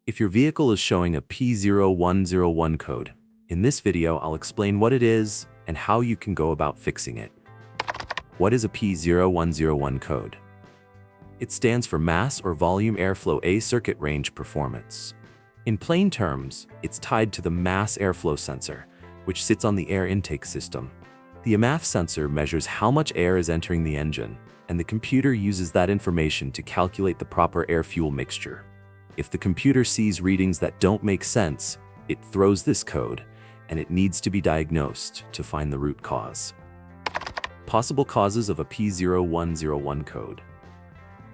If your vehicle is showing a P0101 code, in this video I'll explain what it is and how you can go about fixing it. What is a P0101 code? It stands for Mass or Volume Airflow A Circuit Range Performance. In plain terms, it's tied to the mass airflow sensor, which sits on the air intake system. The Maf sensor measures how much air is entering the engine, and the computer uses that information to calculate the proper air-fuel mixture. If the computer sees readings that don't make sense, it throws this code, and it needs to be diagnosed to find the root cause. Possible causes of a P0101 code.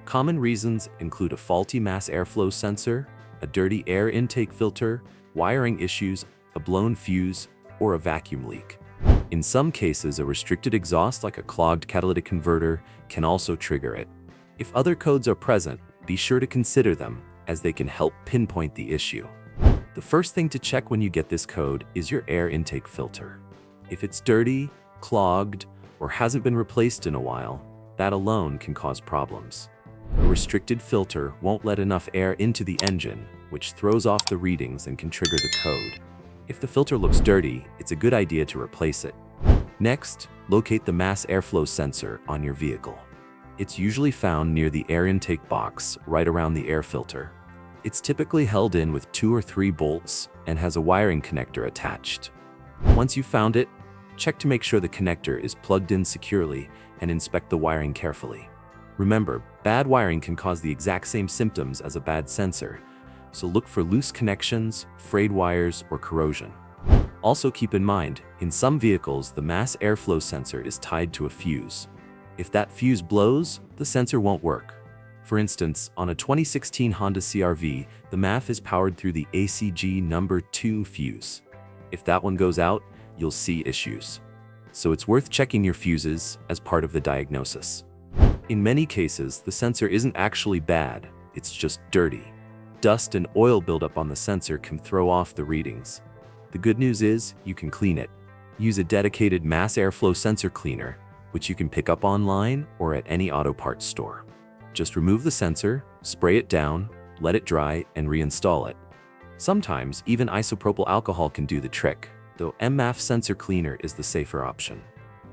Common reasons include a faulty mass airflow sensor, a dirty air intake filter, wiring issues, a blown fuse, or a vacuum leak. In some cases, a restricted exhaust like a clogged catalytic converter can also trigger it. If other codes are present, be sure to consider them, as they can help pinpoint the issue. The first thing to check when you get this code is your air intake filter. If it's dirty, clogged, or hasn't been replaced in a while, that alone can cause problems. A restricted filter won't let enough air into the engine, which throws off the readings and can trigger the code. If the filter looks dirty, it's a good idea to replace it. Next, locate the mass airflow sensor on your vehicle. It's usually found near the air intake box, right around the air filter. It's typically held in with 2 or 3 bolts and has a wiring connector attached. Once you've found it, check to make sure the connector is plugged in securely and inspect the wiring carefully. Remember, bad wiring can cause the exact same symptoms as a bad sensor, so look for loose connections, frayed wires, or corrosion. Also keep in mind, in some vehicles, the mass airflow sensor is tied to a fuse. If that fuse blows, the sensor won't work. For instance, on a 2016 Honda CR-V, the Maf is powered through the ACG number 2 fuse. If that one goes out, you'll see issues. So it's worth checking your fuses as part of the diagnosis. In many cases, the sensor isn't actually bad, it's just dirty. Dust and oil buildup on the sensor can throw off the readings. The good news is, you can clean it. Use a dedicated mass airflow sensor cleaner, which you can pick up online or at any auto parts store. Just remove the sensor, spray it down, let it dry, and reinstall it. Sometimes, even isopropyl alcohol can do the trick, though Maf sensor cleaner is the safer option.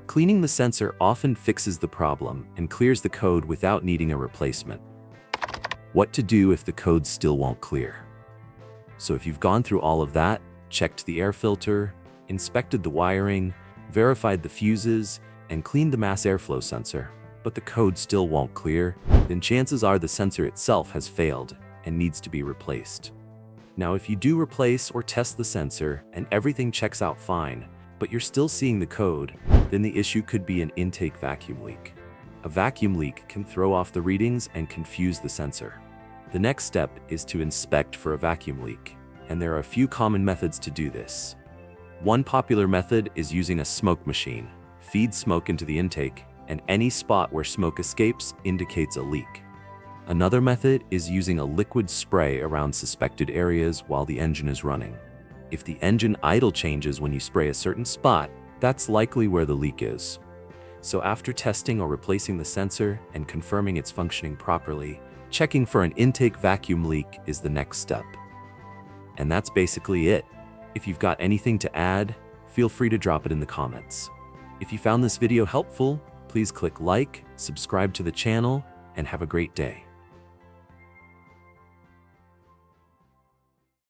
Cleaning the sensor often fixes the problem and clears the code without needing a replacement. What to do if the code still won't clear? So if you've gone through all of that, checked the air filter, inspected the wiring, verified the fuses, and cleaned the mass airflow sensor, but the code still won't clear, then chances are the sensor itself has failed and needs to be replaced. Now, if you do replace or test the sensor and everything checks out fine, but you're still seeing the code, then the issue could be an intake vacuum leak. A vacuum leak can throw off the readings and confuse the sensor. The next step is to inspect for a vacuum leak, and there are a few common methods to do this. One popular method is using a smoke machine. Feed smoke into the intake, and any spot where smoke escapes indicates a leak. Another method is using a liquid spray around suspected areas while the engine is running. If the engine idle changes when you spray a certain spot, that's likely where the leak is. So after testing or replacing the sensor and confirming it's functioning properly, checking for an intake vacuum leak is the next step. And that's basically it. If you've got anything to add, feel free to drop it in the comments. If you found this video helpful, please click like, subscribe to the channel, and have a great day.